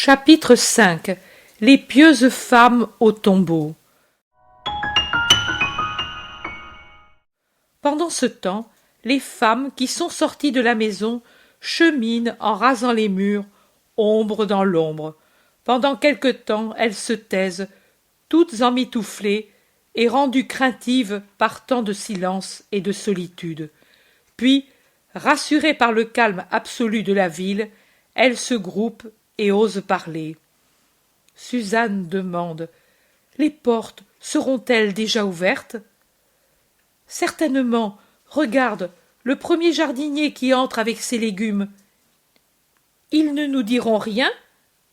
Chapitre 5. Les pieuses femmes au tombeau. Pendant ce temps, les femmes qui sont sorties de la maison cheminent en rasant les murs, ombre dans l'ombre. Pendant quelque temps, elles se taisent, toutes emmitouflées et rendues craintives par tant de silence et de solitude. Puis, rassurées par le calme absolu de la ville, elles se groupent et osent parler. Suzanne demande: les portes seront-elles déjà ouvertes? Certainement. Regarde, le premier jardinier qui entre avec ses légumes. Ils ne nous diront rien?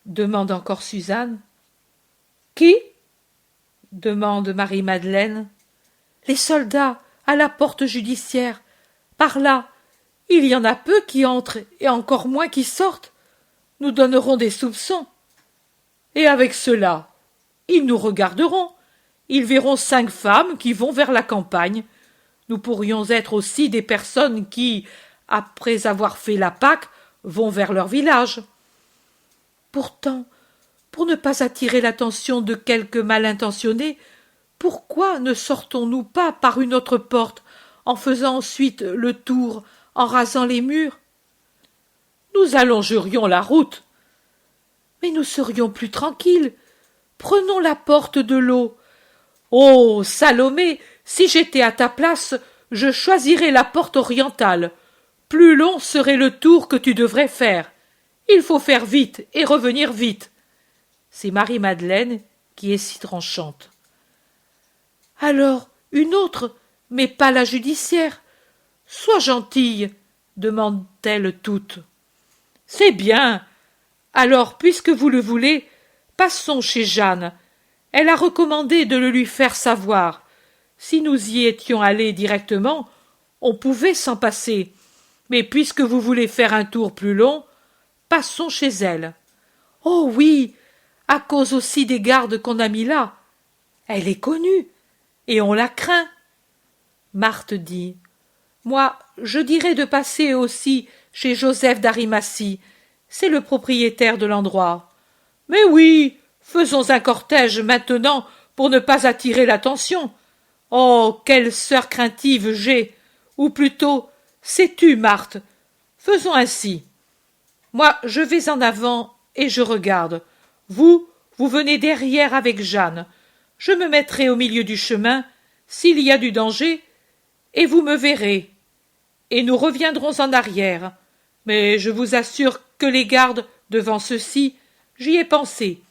Demande encore Suzanne. Qui? Demande Marie-Madeleine. Les soldats, à la porte judiciaire. Par là, il y en a peu qui entrent et encore moins qui sortent. Nous donnerons des soupçons. Et avec cela, ils nous regarderont. Ils verront 5 femmes qui vont vers la campagne. Nous pourrions être aussi des personnes qui, après avoir fait la Pâque, vont vers leur village. Pourtant, pour ne pas attirer l'attention de quelque mal intentionné, pourquoi ne sortons-nous pas par une autre porte, en faisant ensuite le tour, en rasant les murs? Nous allongerions la route. Mais nous serions plus tranquilles. Prenons la porte de l'eau. Oh, Salomé, si j'étais à ta place, je choisirais la porte orientale. Plus long serait le tour que tu devrais faire. Il faut faire vite et revenir vite. C'est Marie-Madeleine qui est si tranchante. Alors, une autre, mais pas la judiciaire. Sois gentille, demandent-elles toutes. C'est bien. Alors, puisque vous le voulez, passons chez Jeanne. Elle a recommandé de le lui faire savoir. Si nous y étions allés directement, on pouvait s'en passer. Mais puisque vous voulez faire un tour plus long, passons chez elle. Oh oui, à cause aussi des gardes qu'on a mis là. Elle est connue, et on la craint. Marthe dit: moi, je dirais de passer aussi chez Joseph d'Arimathie. C'est le propriétaire de l'endroit. Mais oui, faisons un cortège maintenant pour ne pas attirer l'attention. Oh, quelle sœur craintive j'ai! Ou plutôt, sais-tu, Marthe? Faisons ainsi. Moi, je vais en avant et je regarde. Vous venez derrière avec Jeanne. Je me mettrai au milieu du chemin, s'il y a du danger, et vous me verrez. Et nous reviendrons en arrière. Mais je vous assure que les gardes, devant ceux-ci, j'y ai pensé.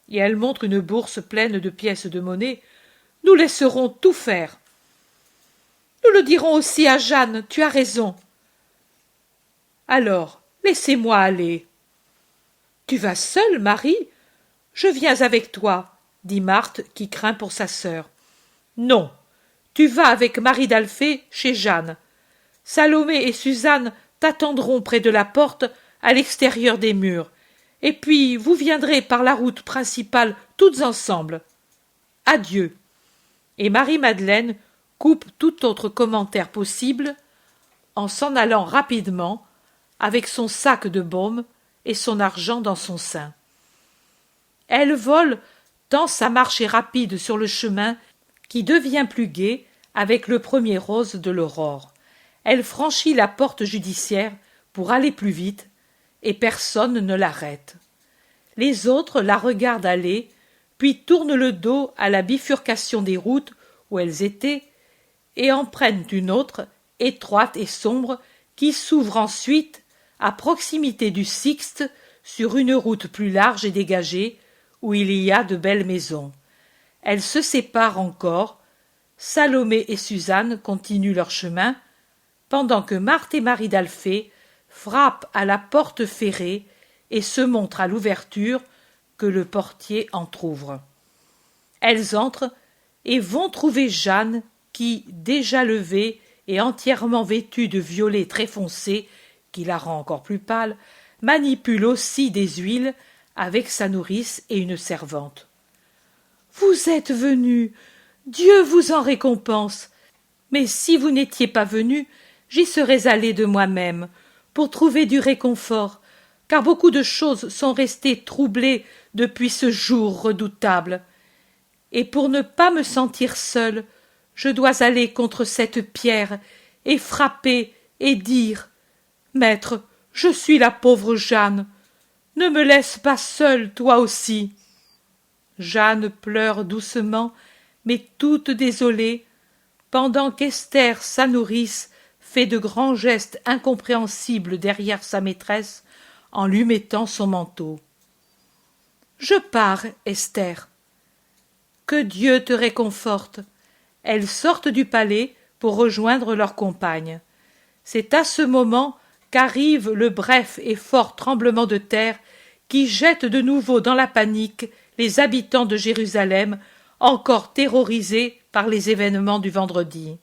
Et elle montre une bourse pleine de pièces de monnaie. Nous laisserons tout faire. Nous le dirons aussi à Jeanne, tu as raison. Alors, laissez-moi aller. Tu vas seule, Marie? Je viens avec toi, dit Marthe, qui craint pour sa sœur. Non, tu vas avec Marie d'Alphée chez Jeanne. Salomé et Suzanne t'attendront près de la porte, à l'extérieur des murs. Et puis vous viendrez par la route principale toutes ensemble. Adieu. Et Marie-Madeleine coupe tout autre commentaire possible en s'en allant rapidement avec son sac de baume et son argent dans son sein. Elle vole tant sa marche est rapide sur le chemin qui devient plus gai avec le premier rose de l'aurore. Elle franchit la porte judiciaire pour aller plus vite et personne ne l'arrête. Les autres la regardent aller, puis tournent le dos à la bifurcation des routes où elles étaient et en prennent une autre, étroite et sombre, qui s'ouvre ensuite à proximité du Sixte sur une route plus large et dégagée où il y a de belles maisons. Elles se séparent encore. Salomé et Suzanne continuent leur chemin, pendant que Marthe et Marie d'Alphée frappent à la porte ferrée et se montrent à l'ouverture que le portier entr'ouvre. Elles entrent et vont trouver Jeanne qui, déjà levée et entièrement vêtue de violet très foncé, qui la rend encore plus pâle, manipule aussi des huiles avec sa nourrice et une servante. « Vous êtes venus, Dieu vous en récompense. Mais si vous n'étiez pas venus, j'y serais allée de moi-même, pour trouver du réconfort, car beaucoup de choses sont restées troublées depuis ce jour redoutable. Et pour ne pas me sentir seule, je dois aller contre cette pierre et frapper et dire « Maître, je suis la pauvre Jeanne. Ne me laisse pas seule, toi aussi. » Jeanne pleure doucement, mais toute désolée, pendant qu'Esther, sa nourrice, fait de grands gestes incompréhensibles derrière sa maîtresse en lui mettant son manteau. « Je pars, Esther. » « Que Dieu te réconforte. » Elles sortent du palais pour rejoindre leurs compagnes. C'est à ce moment qu'arrive le bref et fort tremblement de terre qui jette de nouveau dans la panique les habitants de Jérusalem, encore terrorisés par les événements du vendredi.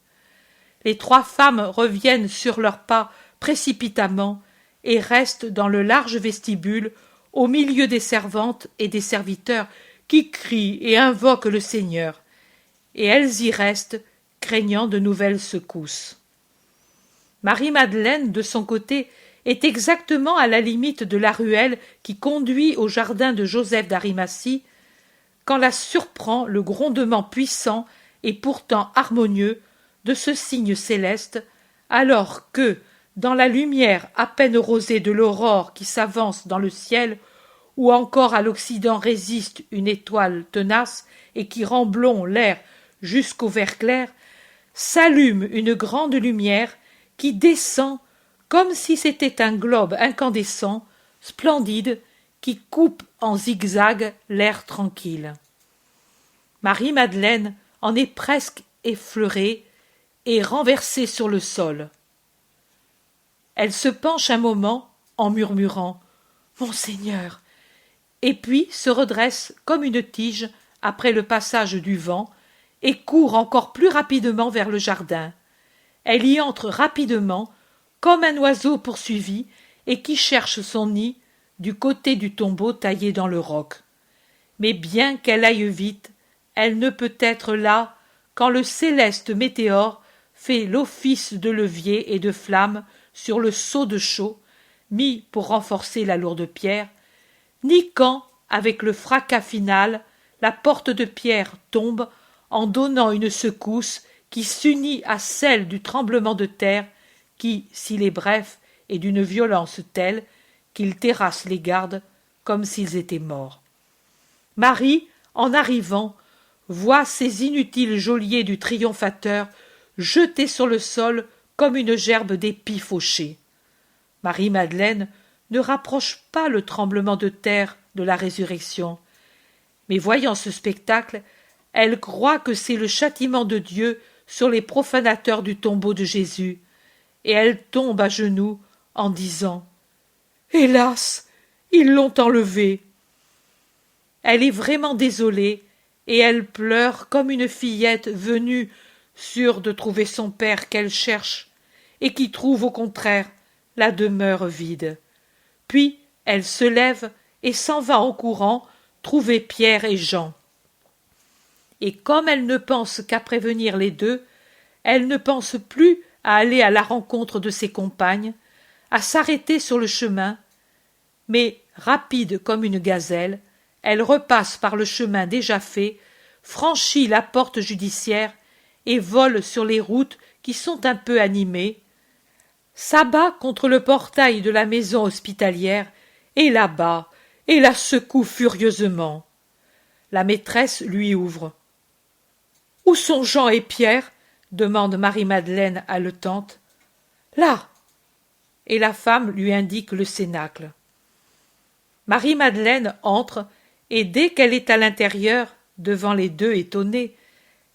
Les trois femmes reviennent sur leurs pas précipitamment et restent dans le large vestibule au milieu des servantes et des serviteurs qui crient et invoquent le Seigneur, et elles y restent, craignant de nouvelles secousses. Marie-Madeleine, de son côté, est exactement à la limite de la ruelle qui conduit au jardin de Joseph d'Arimathie, quand la surprend le grondement puissant et pourtant harmonieux de ce signe céleste, alors que, dans la lumière à peine rosée de l'aurore qui s'avance dans le ciel, ou encore à l'Occident résiste une étoile tenace et qui rend blond l'air jusqu'au vert clair, s'allume une grande lumière qui descend comme si c'était un globe incandescent, splendide, qui coupe en zigzag l'air tranquille. Marie-Madeleine en est presque effleurée et renversée sur le sol. Elle se penche un moment en murmurant « Mon Seigneur !» et puis se redresse comme une tige après le passage du vent et court encore plus rapidement vers le jardin. Elle y entre rapidement, comme un oiseau poursuivi et qui cherche son nid du côté du tombeau taillé dans le roc. Mais bien qu'elle aille vite, elle ne peut être là quand le céleste météore fait l'office de levier et de flamme sur le seau de chaux, mis pour renforcer la lourde pierre, ni quand, avec le fracas final, la porte de pierre tombe en donnant une secousse qui s'unit à celle du tremblement de terre qui, s'il est bref, est d'une violence telle qu'il terrasse les gardes comme s'ils étaient morts. Marie, en arrivant, voit ces inutiles geôliers du triomphateur jetés sur le sol comme une gerbe d'épis fauchés. Marie-Madeleine ne rapproche pas le tremblement de terre de la résurrection, mais voyant ce spectacle, elle croit que c'est le châtiment de Dieu sur les profanateurs du tombeau de Jésus, et elle tombe à genoux en disant « Hélas, ils l'ont enlevé !» Elle est vraiment désolée, et elle pleure comme une fillette venue, sûre de trouver son père qu'elle cherche, et qui trouve au contraire la demeure vide. Puis elle se lève et s'en va en courant trouver Pierre et Jean. Et comme elle ne pense qu'à prévenir les deux, elle ne pense plus à aller à la rencontre de ses compagnes, à s'arrêter sur le chemin, mais, rapide comme une gazelle, elle repasse par le chemin déjà fait, franchit la porte judiciaire et vole sur les routes qui sont un peu animées, s'abat contre le portail de la maison hospitalière et là-bas, et la secoue furieusement. La maîtresse lui ouvre. « Où sont Jean et Pierre ?» demande Marie-Madeleine haletante. « Là !» Et la femme lui indique le cénacle. Marie-Madeleine entre, et dès qu'elle est à l'intérieur, devant les deux étonnés,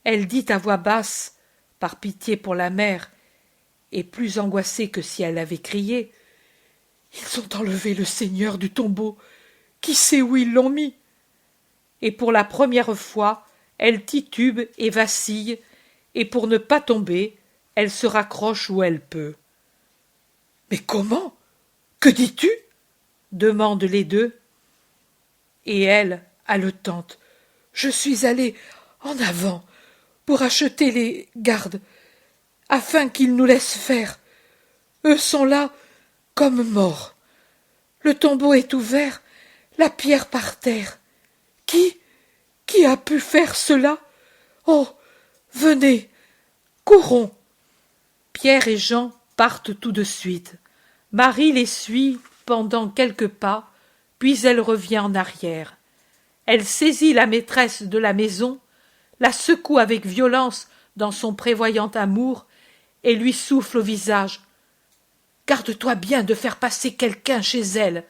elle dit à voix basse, par pitié pour la mère, et plus angoissée que si elle avait crié, « Ils ont enlevé le Seigneur du tombeau. Qui sait où ils l'ont mis ?» Et pour la première fois, elle titube et vacille, et pour ne pas tomber, elle se raccroche où elle peut. « Mais comment ? Que dis-tu » demandent les deux. Et elle, haletante, « Je suis allée en avant pour acheter les gardes, afin qu'ils nous laissent faire. Eux sont là comme morts. Le tombeau est ouvert, la pierre par terre. Qui a pu faire cela? Oh, venez, courons. Pierre et Jean partent tout de suite. Marie les suit pendant quelques pas, puis elle revient en arrière. Elle saisit la maîtresse de la maison, la secoue avec violence dans son prévoyant amour et lui souffle au visage. « Garde-toi bien de faire passer quelqu'un chez elle !»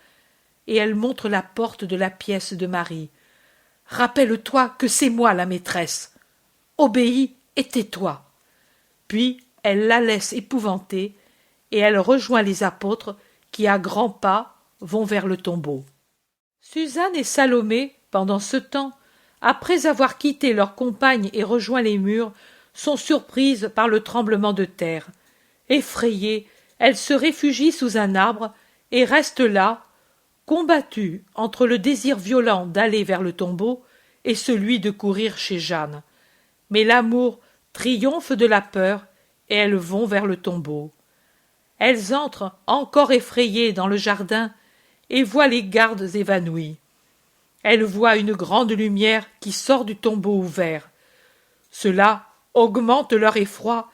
Et elle montre la porte de la pièce de Marie. « Rappelle-toi que c'est moi la maîtresse. Obéis et tais-toi. » Puis elle la laisse épouvantée et elle rejoint les apôtres qui, à grands pas, vont vers le tombeau. Suzanne et Salomé, pendant ce temps, après avoir quitté leurs compagnes et rejoint les murs, sont surprises par le tremblement de terre. Effrayées, elles se réfugient sous un arbre et restent là, combattues entre le désir violent d'aller vers le tombeau et celui de courir chez Jeanne. Mais l'amour triomphe de la peur et elles vont vers le tombeau. Elles entrent, encore effrayées, dans le jardin et voient les gardes évanouis. Elles voient une grande lumière qui sort du tombeau ouvert. Cela augmente leur effroi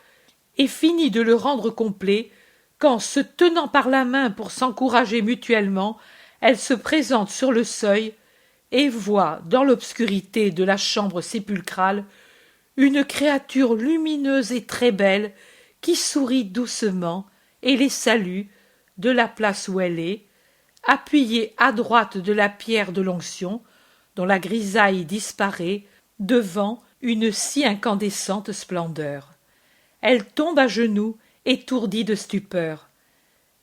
et finit de le rendre complet quand, se tenant par la main pour s'encourager mutuellement, elles se présentent sur le seuil et voient, dans l'obscurité de la chambre sépulcrale, une créature lumineuse et très belle qui sourit doucement et les salue de la place où elle est, appuyée à droite de la pierre de l'onction, dont la grisaille disparaît devant une si incandescente splendeur. Elle tombe à genoux, étourdie de stupeur.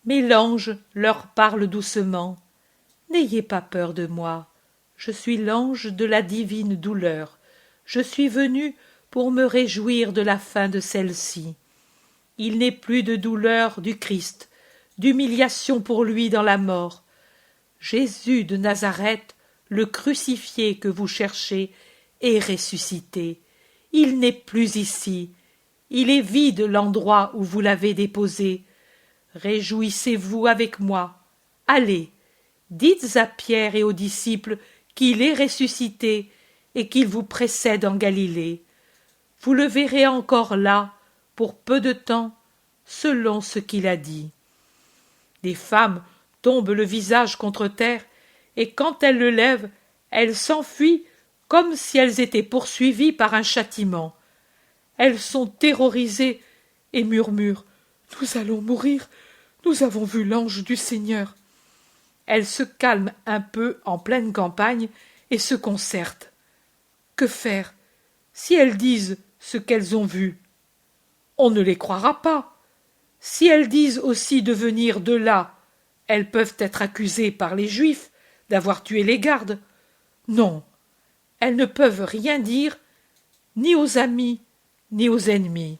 Mais l'ange leur parle doucement. « N'ayez pas peur de moi, je suis l'ange de la divine douleur. Je suis venu pour me réjouir de la fin de celle-ci. Il n'est plus de douleur du Christ, d'humiliation pour lui dans la mort. Jésus de Nazareth, le crucifié que vous cherchez, est ressuscité. Il n'est plus ici. Il est vide l'endroit où vous l'avez déposé. Réjouissez-vous avec moi. Allez, dites à Pierre et aux disciples qu'il est ressuscité et qu'il vous précède en Galilée. Vous le verrez encore là, pour peu de temps, selon ce qu'il a dit. » Les femmes tombent le visage contre terre, et quand elles le lèvent, elles s'enfuient comme si elles étaient poursuivies par un châtiment. Elles sont terrorisées et murmurent « Nous allons mourir, nous avons vu l'ange du Seigneur. » Elles se calment un peu en pleine campagne et se concertent. Que faire si elles disent ce qu'elles ont vu? On ne les croira pas. Si elles disent aussi de venir de là, elles peuvent être accusées par les Juifs d'avoir tué les gardes. Non, elles ne peuvent rien dire, ni aux amis, ni aux ennemis.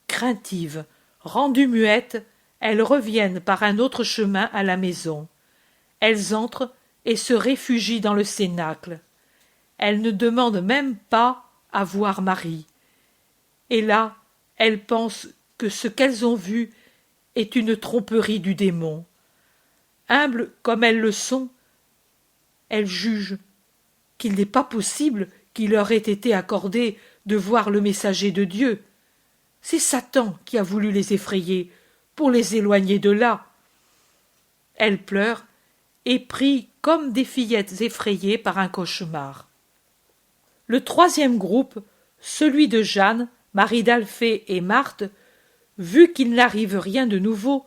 Craintives, rendues muettes, elles reviennent par un autre chemin à la maison. Elles entrent et se réfugient dans le cénacle. Elles ne demandent même pas à voir Marie. Et là, elles pensent que ce qu'elles ont vu est une tromperie du démon. Humbles comme elles le sont, elles jugent qu'il n'est pas possible qu'il leur ait été accordé de voir le messager de Dieu. C'est Satan qui a voulu les effrayer pour les éloigner de là. Elles pleurent et prient comme des fillettes effrayées par un cauchemar. Le troisième groupe, celui de Jeanne, Marie d'Alphée et Marthe, vu qu'il n'arrive rien de nouveau,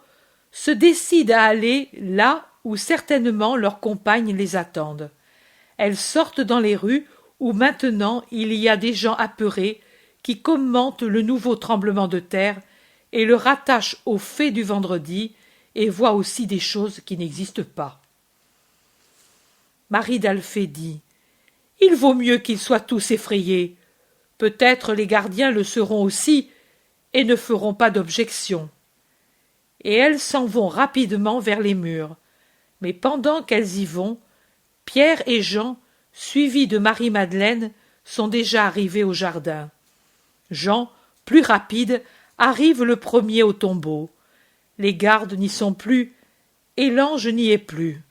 se décident à aller là où certainement leurs compagnes les attendent. Elles sortent dans les rues où maintenant il y a des gens apeurés qui commentent le nouveau tremblement de terre et le rattachent aux faits du vendredi et voient aussi des choses qui n'existent pas. Marie d'Alphée dit « Il vaut mieux qu'ils soient tous effrayés. Peut-être les gardiens le seront aussi et ne feront pas d'objection. » Et elles s'en vont rapidement vers les murs. Mais pendant qu'elles y vont, Pierre et Jean, suivis de Marie-Madeleine, sont déjà arrivés au jardin. Jean, plus rapide, arrive le premier au tombeau. Les gardes n'y sont plus, et l'ange n'y est plus.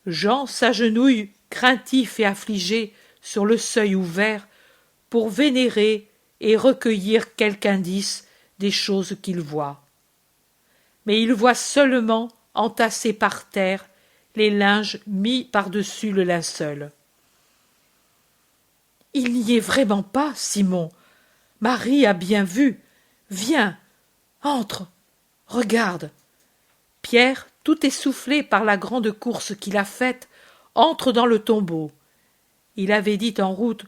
Jean s'agenouille, craintif et affligé, sur le seuil ouvert, pour vénérer et recueillir quelque indice des choses qu'il voit. Mais il voit seulement, entassés par terre, les linges mis par-dessus le linceul. « Il n'y est vraiment pas, Simon. Marie a bien vu. Viens, entre, regarde. » Pierre, tout essoufflé par la grande course qu'il a faite, entre dans le tombeau. Il avait dit en route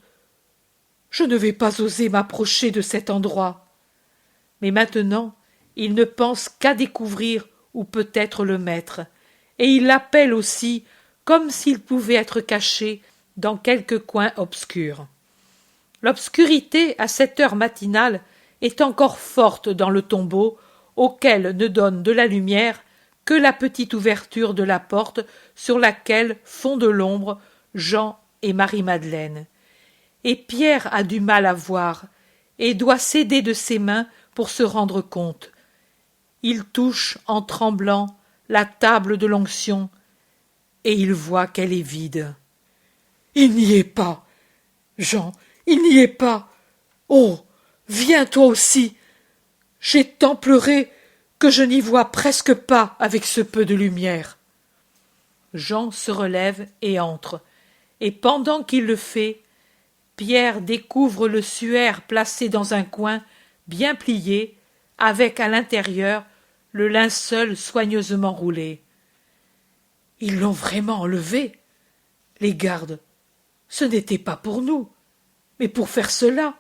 « Je ne vais pas oser m'approcher de cet endroit. » Mais maintenant, il ne pense qu'à découvrir où peut être le maître, et il l'appelle aussi comme s'il pouvait être caché dans quelque coin obscur. L'obscurité, à cette heure matinale, est encore forte dans le tombeau, auquel ne donne de la lumière que la petite ouverture de la porte sur laquelle fond de l'ombre Jean et Marie-Madeleine. Et Pierre a du mal à voir, et doit s'aider de ses mains pour se rendre compte. Il touche, en tremblant, la table de l'onction, et il voit qu'elle est vide. « Il n'y est pas, Jean, il n'y est pas. Oh, viens toi aussi. J'ai tant pleuré que je n'y vois presque pas avec ce peu de lumière. » Jean se relève et entre, et pendant qu'il le fait, Pierre découvre le suaire placé dans un coin, bien plié, avec à l'intérieur le linceul soigneusement roulé. Ils l'ont vraiment enlevé, les gardes. Ce n'était pas pour nous, mais pour faire cela.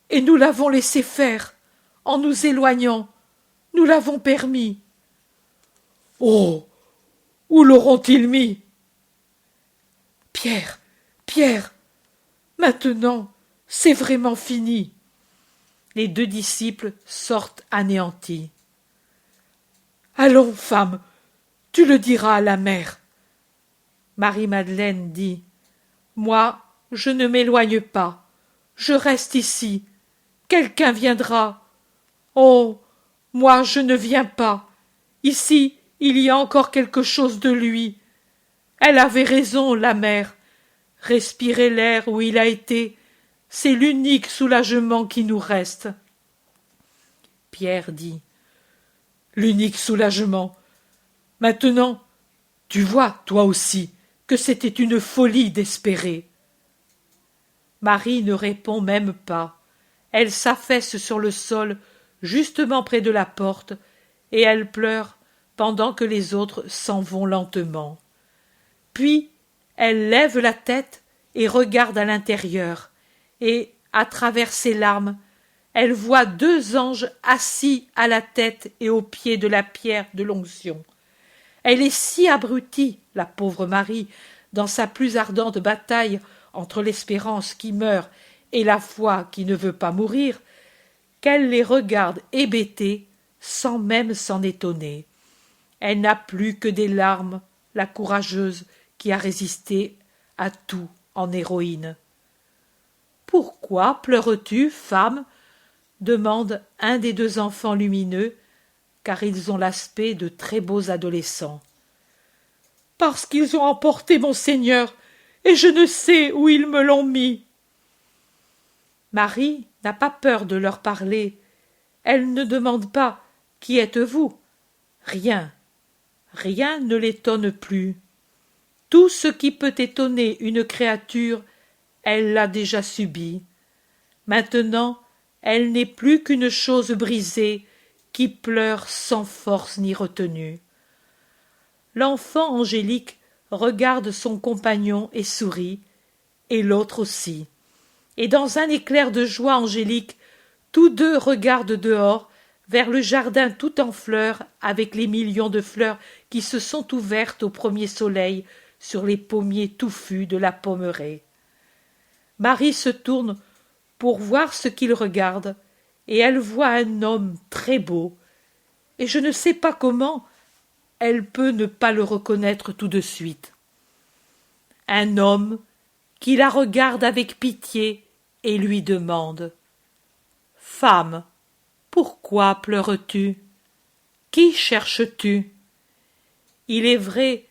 Et nous l'avons laissé faire, en nous éloignant. Nous l'avons permis. Oh, où l'auront-ils mis? Pierre, Pierre, maintenant, c'est vraiment fini. Les deux disciples sortent anéantis. Allons, femme, tu le diras à la mère. Marie-Madeleine dit « Moi, je ne m'éloigne pas. Je reste ici. Quelqu'un viendra. Oh, moi, je ne viens pas. Ici, il y a encore quelque chose de lui. Elle avait raison, la mère. Respirer l'air où il a été, c'est l'unique soulagement qui nous reste. » Pierre dit « L'unique soulagement. Maintenant, tu vois, toi aussi, que c'était une folie d'espérer. » Marie ne répond même pas. Elle s'affaisse sur le sol, justement près de la porte, et elle pleure pendant que les autres s'en vont lentement. Puis elle lève la tête et regarde à l'intérieur, et, à travers ses larmes, elle voit deux anges assis à la tête et aux pieds de la pierre de l'onction. Elle est si abrutie, la pauvre Marie, dans sa plus ardente bataille entre l'espérance qui meurt et la foi qui ne veut pas mourir, qu'elle les regarde hébétée sans même s'en étonner. Elle n'a plus que des larmes, la courageuse qui a résisté à tout en héroïne. « Pourquoi pleures-tu, femme ?» demande un des deux enfants lumineux, car ils ont l'aspect de très beaux adolescents. « Parce qu'ils ont emporté mon Seigneur, et je ne sais où ils me l'ont mis. » Marie n'a pas peur de leur parler. Elle ne demande pas « Qui êtes-vous » Rien. Rien ne l'étonne plus. Tout ce qui peut étonner une créature, elle l'a déjà subi. Maintenant, elle n'est plus qu'une chose brisée qui pleure sans force ni retenue. L'enfant angélique regarde son compagnon et sourit, et l'autre aussi. Et dans un éclair de joie angélique, tous deux regardent dehors, vers le jardin tout en fleurs, avec les millions de fleurs qui se sont ouvertes au premier soleil sur les pommiers touffus de la pommeraie. Marie se tourne pour voir ce qu'il regarde, et elle voit un homme très beau, et je ne sais pas comment elle peut ne pas le reconnaître tout de suite. Un homme qui la regarde avec pitié et lui demande « Femme, pourquoi pleures-tu? Qui cherches-tu » Il est vrai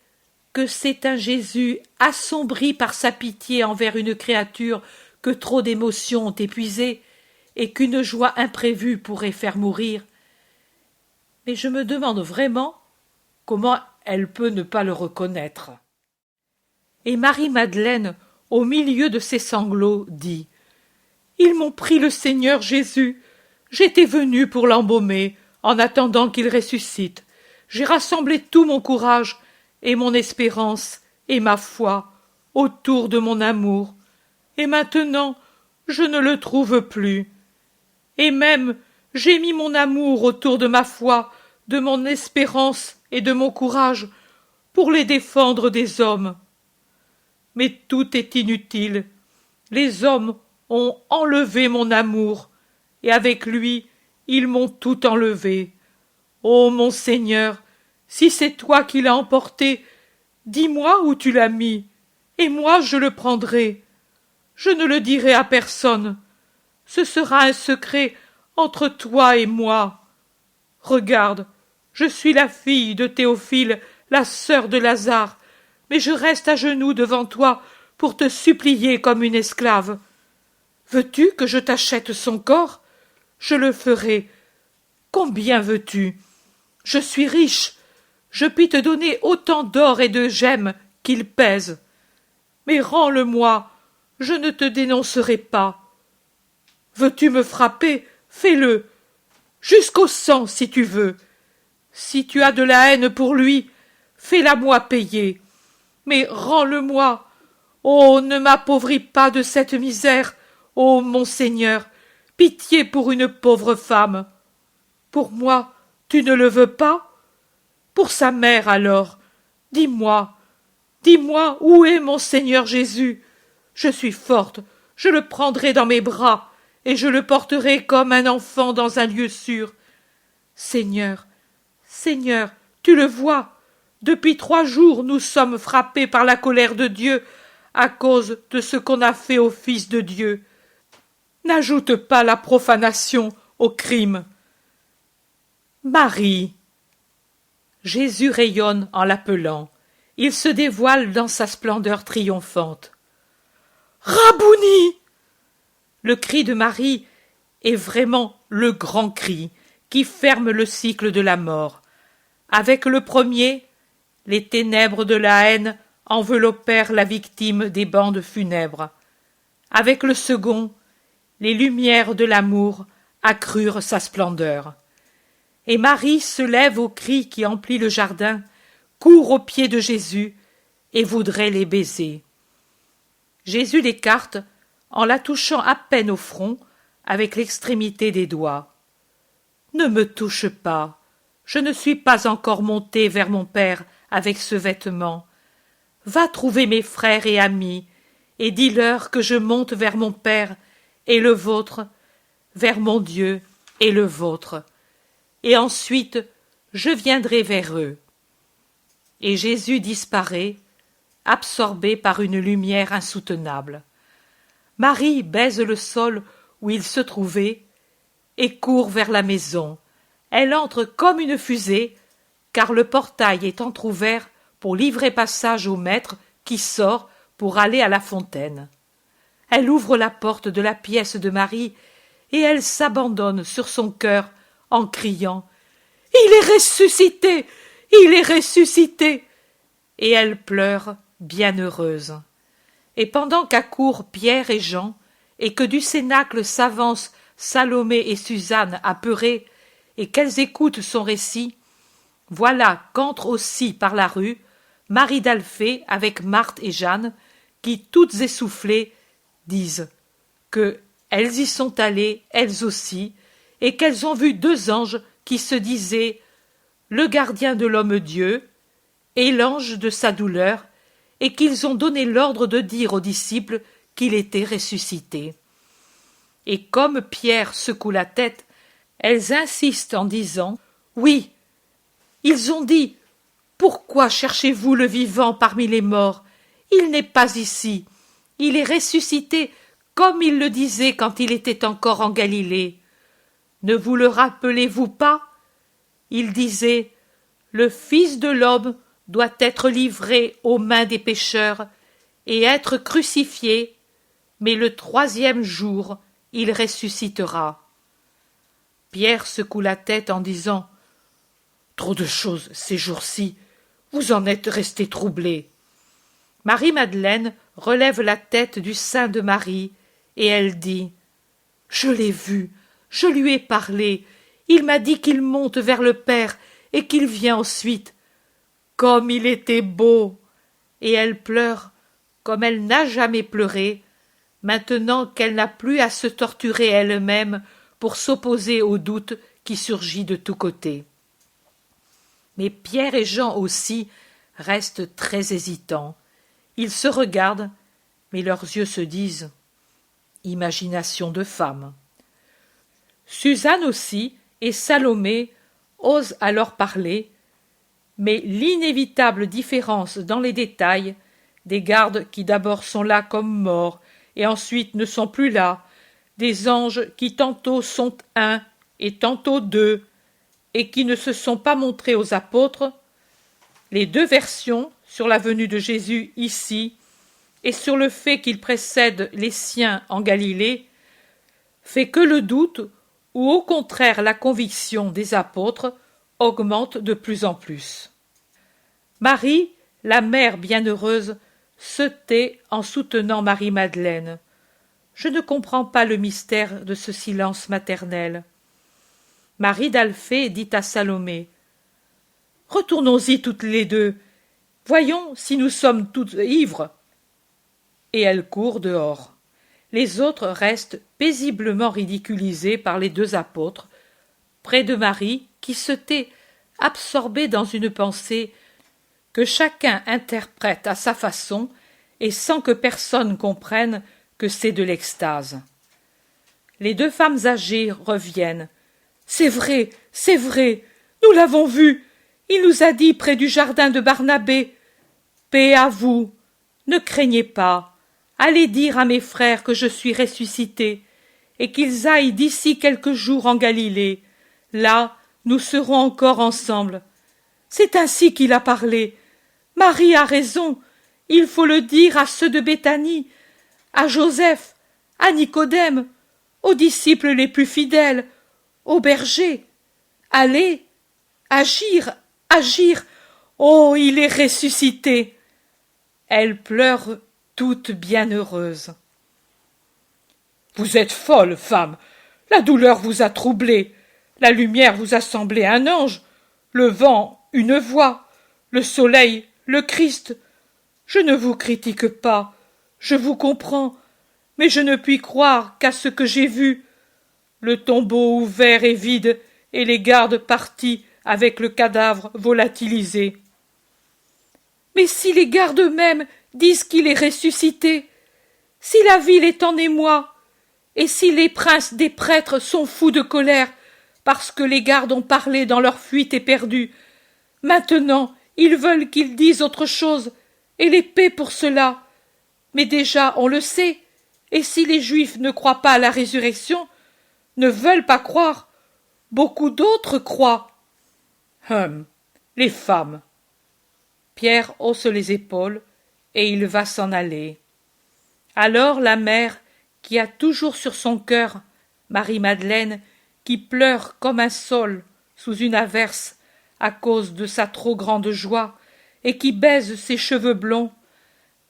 que c'est un Jésus assombri par sa pitié envers une créature que trop d'émotions ont épuisée et qu'une joie imprévue pourrait faire mourir. Mais je me demande vraiment comment elle peut ne pas le reconnaître. Et Marie-Madeleine, au milieu de ses sanglots, dit « Ils m'ont pris le Seigneur Jésus. J'étais venue pour l'embaumer, en attendant qu'il ressuscite. J'ai rassemblé tout mon courage et mon espérance et ma foi autour de mon amour. Et maintenant, je ne le trouve plus. Et même, j'ai mis mon amour autour de ma foi, de mon espérance et de mon courage pour les défendre des hommes. Mais tout est inutile. Les hommes ont enlevé mon amour, et avec lui, ils m'ont tout enlevé. Ô mon Seigneur, si c'est toi qui l'as emporté, dis-moi où tu l'as mis, et moi je le prendrai. Je ne le dirai à personne. Ce sera un secret entre toi et moi. Regarde, je suis la fille de Théophile, la sœur de Lazare, mais je reste à genoux devant toi pour te supplier comme une esclave. Veux-tu que je t'achète son corps? Je le ferai. Combien veux-tu? Je suis riche. Je puis te donner autant d'or et de gemmes qu'il pèse. Mais rends-le-moi, je ne te dénoncerai pas. Veux-tu me frapper? Fais-le. Jusqu'au sang, si tu veux. Si tu as de la haine pour lui, fais-la-moi payer. Mais rends-le-moi. Oh, ne m'appauvris pas de cette misère. Ô mon Seigneur, pitié pour une pauvre femme. Pour moi, tu ne le veux pas? Pour sa mère, alors. Dis-moi où est mon Seigneur Jésus? Je suis forte, je le prendrai dans mes bras, et je le porterai comme un enfant dans un lieu sûr. Seigneur, Seigneur, tu le vois, depuis 3 jours nous sommes frappés par la colère de Dieu à cause de ce qu'on a fait au Fils de Dieu. N'ajoute pas la profanation au crime. Marie. Jésus rayonne en l'appelant. Il se dévoile dans sa splendeur triomphante. Rabouni! Le cri de Marie est vraiment le grand cri qui ferme le cycle de la mort. Avec le premier, les ténèbres de la haine enveloppèrent la victime des bandes funèbres. Avec le second, les lumières de l'amour accrurent sa splendeur. Et Marie se lève au cri qui emplit le jardin, court aux pieds de Jésus et voudrait les baiser. Jésus l'écarte en la touchant à peine au front avec l'extrémité des doigts. « Ne me touche pas, je ne suis pas encore monté vers mon Père avec ce vêtement. Va trouver mes frères et amis, et dis-leur que je monte vers mon Père et le vôtre, vers mon Dieu et le vôtre. Et ensuite je viendrai vers eux. » Et Jésus disparaît, absorbé par une lumière insoutenable. Marie baise le sol où il se trouvait et court vers la maison. Elle entre comme une fusée, car le portail est entr'ouvert pour livrer passage au maître qui sort pour aller à la fontaine. Elle ouvre la porte de la pièce de Marie et elle s'abandonne sur son cœur en criant « Il est ressuscité! Il est ressuscité !» Et elle pleure, bienheureuse. Et pendant qu'accourent Pierre et Jean, et que du cénacle s'avancent Salomé et Suzanne apeurées, et qu'elles écoutent son récit, voilà qu'entre aussi par la rue Marie d'Alphée avec Marthe et Jeanne, qui, toutes essoufflées, disent que elles y sont allées, elles aussi, et qu'elles ont vu 2 anges qui se disaient « le gardien de l'homme-dieu » et l'ange de sa douleur, et qu'ils ont donné l'ordre de dire aux disciples qu'il était ressuscité. Et comme Pierre secoue la tête, elles insistent en disant « Oui, ils ont dit « Pourquoi cherchez-vous le vivant parmi les morts? Il n'est pas ici. Il est ressuscité comme il le disait quand il était encore en Galilée. Ne vous le rappelez-vous pas? Il disait « Le Fils de l'homme doit être livré aux mains des pécheurs et être crucifié, mais le 3e jour, il ressuscitera. Pierre secoue la tête en disant « Trop de choses ces jours-ci, vous en êtes resté troublé. » Marie-Madeleine relève la tête du sein de Marie et elle dit « Je l'ai vu, je lui ai parlé, il m'a dit qu'il monte vers le Père et qu'il vient ensuite. Comme il était beau !» Et elle pleure comme elle n'a jamais pleuré, maintenant qu'elle n'a plus à se torturer elle-même pour s'opposer au doute qui surgit de tous côtés. Mais Pierre et Jean aussi restent très hésitants. Ils se regardent, mais leurs yeux se disent « Imagination de femme ». Suzanne aussi et Salomé osent alors parler, mais l'inévitable différence dans les détails, des gardes qui d'abord sont là comme morts et ensuite ne sont plus là, des anges qui tantôt sont 1 et tantôt 2 et qui ne se sont pas montrés aux apôtres, les 2 versions sur la venue de Jésus ici et sur le fait qu'il précède les siens en Galilée, fait que le doute, ou au contraire la conviction des apôtres, augmente de plus en plus. Marie, la mère bienheureuse, se tait en soutenant Marie-Madeleine. Je ne comprends pas le mystère de ce silence maternel. Marie d'Alphée dit à Salomé « Retournons-y toutes les 2. Voyons si nous sommes toutes ivres. » Et elle court dehors. Les autres restent paisiblement ridiculisés par les 2 apôtres, près de Marie qui se tait, absorbée dans une pensée que chacun interprète à sa façon et sans que personne comprenne que c'est de l'extase. Les 2 femmes âgées reviennent. « C'est vrai, nous l'avons vu. Il nous a dit près du jardin de Barnabé. Paix à vous. Ne craignez pas. Allez dire à mes frères que je suis ressuscité, et qu'ils aillent d'ici quelques jours en Galilée. Là, nous serons encore ensemble. C'est ainsi qu'il a parlé. Marie a raison. Il faut le dire à ceux de Béthanie, à Joseph, à Nicodème, aux disciples les plus fidèles, aux bergers. Allez, agir. Oh, il est ressuscité. » Elle pleure toute bienheureuse. « Vous êtes folle, femme. La douleur vous a troublée. La lumière vous a semblé un ange. Le vent, une voix. Le soleil, le Christ. Je ne vous critique pas. Je vous comprends. Mais je ne puis croire qu'à ce que j'ai vu. Le tombeau ouvert et vide, et les gardes partis avec le cadavre volatilisé. Mais si les gardes eux-mêmes disent qu'il est ressuscité, si la ville est en émoi, et si les princes des prêtres sont fous de colère parce que les gardes ont parlé dans leur fuite éperdue, maintenant ils veulent qu'ils disent autre chose, et les paient pour cela. Mais déjà on le sait, et si les Juifs ne croient pas à la résurrection, ne veulent pas croire, beaucoup d'autres croient. Les femmes. Pierre hausse les épaules, et il va s'en aller. Alors la mère, qui a toujours sur son cœur Marie-Madeleine, qui pleure comme un saule sous une averse à cause de sa trop grande joie, et qui baise ses cheveux blonds,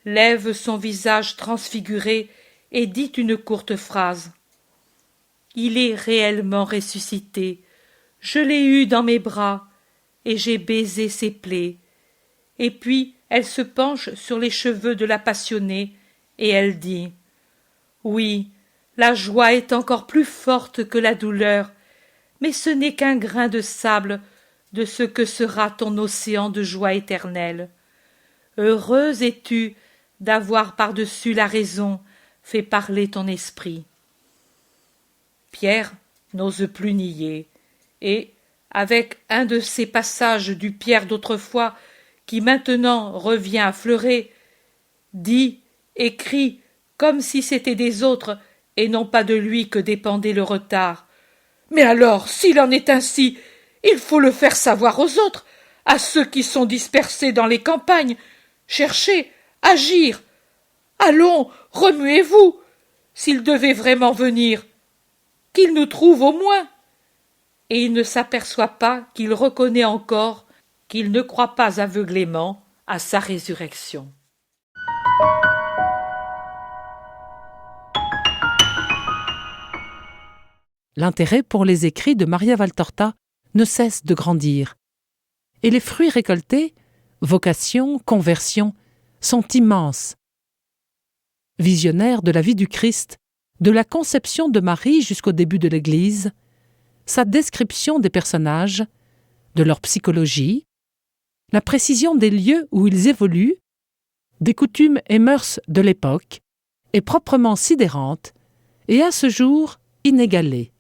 lève son visage transfiguré et dit une courte phrase. « Il est réellement ressuscité. Je l'ai eu dans mes bras, et j'ai baisé ses plaies. » Et puis elle se penche sur les cheveux de la passionnée, et elle dit « Oui, la joie est encore plus forte que la douleur, mais ce n'est qu'un grain de sable de ce que sera ton océan de joie éternelle. Heureuse es-tu d'avoir par-dessus la raison fait parler ton esprit. » Pierre n'ose plus nier, et, avec un de ces passages du Pierre d'autrefois qui maintenant revient à fleurer, dit et crie comme si c'était des autres et non pas de lui que dépendait le retard. « Mais alors, s'il en est ainsi, il faut le faire savoir aux autres, à ceux qui sont dispersés dans les campagnes. Cherchez, agir. Allons, remuez-vous, s'il devait vraiment venir. Qu'il nous trouve au moins. Et il ne s'aperçoit pas qu'il reconnaît encore qu'il ne croit pas aveuglément à sa résurrection. L'intérêt pour les écrits de Maria Valtorta ne cesse de grandir. Et les fruits récoltés, vocation, conversion, sont immenses. Visionnaire de la vie du Christ, de la conception de Marie jusqu'au début de l'Église, sa description des personnages, de leur psychologie, la précision des lieux où ils évoluent, des coutumes et mœurs de l'époque, est proprement sidérante et à ce jour inégalée.